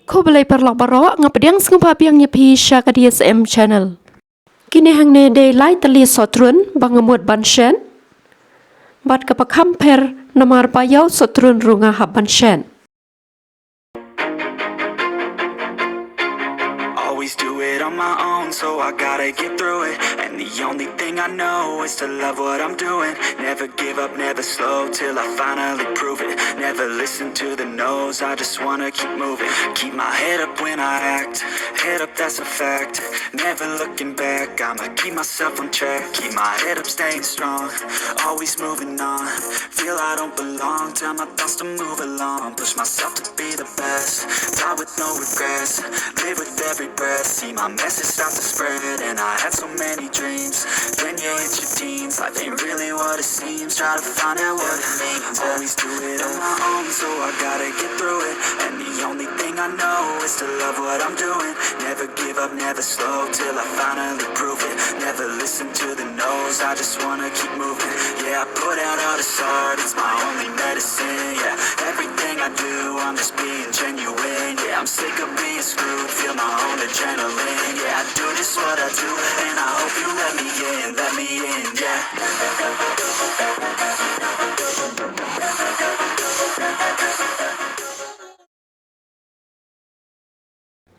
Khublei perlok ngapediang sengpa piang nyepi syaka D.S.M channel. Kini hangne daylight Shet Sohtrun bangamut banshen. Bat kapakam per namar payau Sohtrun runga hab banshen. Always do it on my own, so I gotta get through it. And the only thing I know is to love what I'm doing. Never give up, never slow, till I finally prove it. Never listen to the no's, I just wanna keep moving. Keep my head up when I act, head up, that's a fact. Never looking back, I'ma keep myself on track. Keep my head up, staying strong, always moving on. Feel I don't belong, tell my thoughts to move along. Push myself to be the best, die with no regrets. Live with every breath, see my message start to spread. And I had so many dreams, then you hit your teens. Life ain't really what it seems, try to find out what it means. Always do it on my own, so I gotta get through it. And the only thing I know is to love what I'm doing. Never give up, never slow, till I finally prove it. Never listen to the no's, I just wanna keep moving. Yeah, I put out all this art, it's my only medicine. Yeah, everything I do, I'm just being genuine. Yeah, I'm sick of being screwed, feel my own adrenaline. Yeah, I do just what I do, and I hope you let me in, yeah.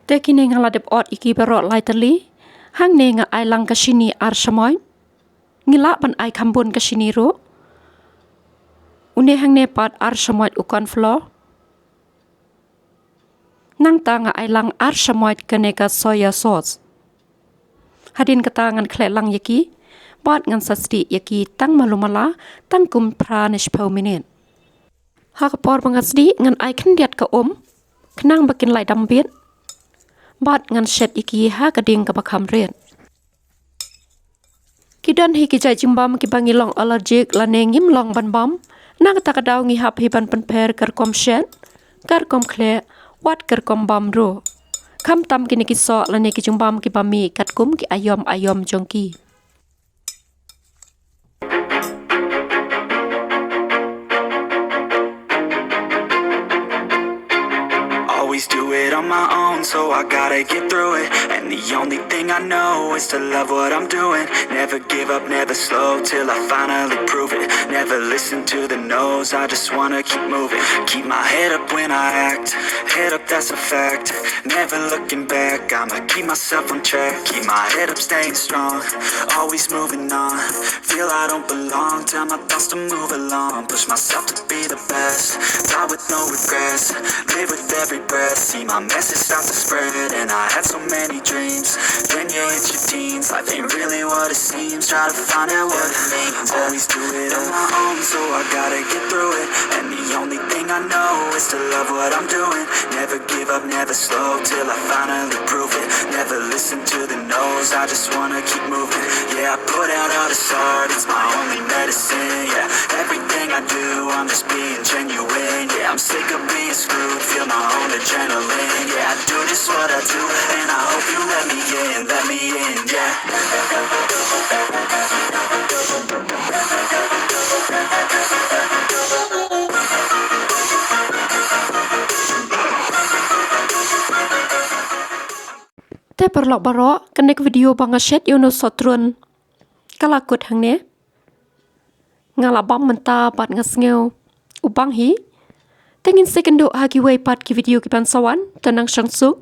Tekine ngaladep ot iki berok lightly. Hang ne nga ai lang ka Shini ar shamoy. Ngila ban ai kambun ka Shini ro. Une hang ne pat ar shamoy ukon floor. Nang ta nga ai lang ar shamoy kene ka soya sauce. Hadin ka tangan kle lang yaki. Bat ngan sasti yaki tang malumala tang kum pranish pau minit. Hakapor bangasdi ngan ai khyndiat ka Kenang bakin lai dambit. Bat ngan shet iki ha kading ka bakam red. Kidan hi kijai jimbam ki bangi long allergic la nengim long ban bom. Nang ta kadaw ngi hap hiban pen per kar kom shet. Kar kom kle wat kar kom bam ro. Kam tam kini ki so la ne ki jimbam ki bami kat kum ki ayom jongki. Always do it on my own, so I gotta get through it. And the only thing I know is to love what I'm doing. Never give up, never slow, till I finally prove it. Never listen to the no's, I just wanna keep moving. Keep my head up when I act, head up, that's a fact. Never looking back, I'ma keep myself on track. Keep my head up, staying strong, always moving on. Feel I don't belong, tell my thoughts to move along. Push myself to be the best, die with no regrets. Live with every breath, see my message start to spread. And I had so many dreams, then you hit your teens. Life ain't really what it seems, try to find out what it means. Always do it on my own, so I gotta get through it. And the only thing I know is to love what I'm doing. Never give up, never slow, till I finally prove it. Never listen to the no's, I just wanna keep moving. Yeah, I put out all this art, it's my only medicine. Yeah, everything I do, I'm just being genuine. Yeah, I'm sick of being screwed, feel my own adrenaline. Yeah, I do just what I do, and I hope you let me in, yeah. Te perlok barok kenek video banga Shet Sohtrun. Kalakut hang ne. Ngalabam menta pat ngasngeu. Ubang hi. Tengin sekendo hagi wei pat ki video ki pansawan tenang syangsuk.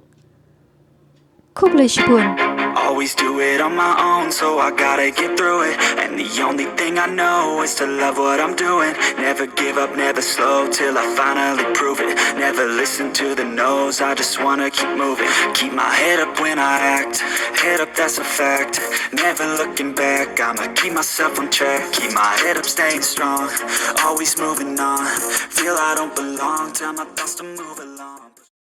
Khublei Shibun. Always do it on my own, so I gotta get through it. And the only thing I know is to love what I'm doing. Never give up, never slow, till I finally prove it. Never listen to the no's, I just wanna keep moving. Keep my head up when I act, head up, that's a fact. Never looking back, I'ma keep myself on track. Keep my head up, staying strong, always moving on. Feel I don't belong, tell my thoughts to move along.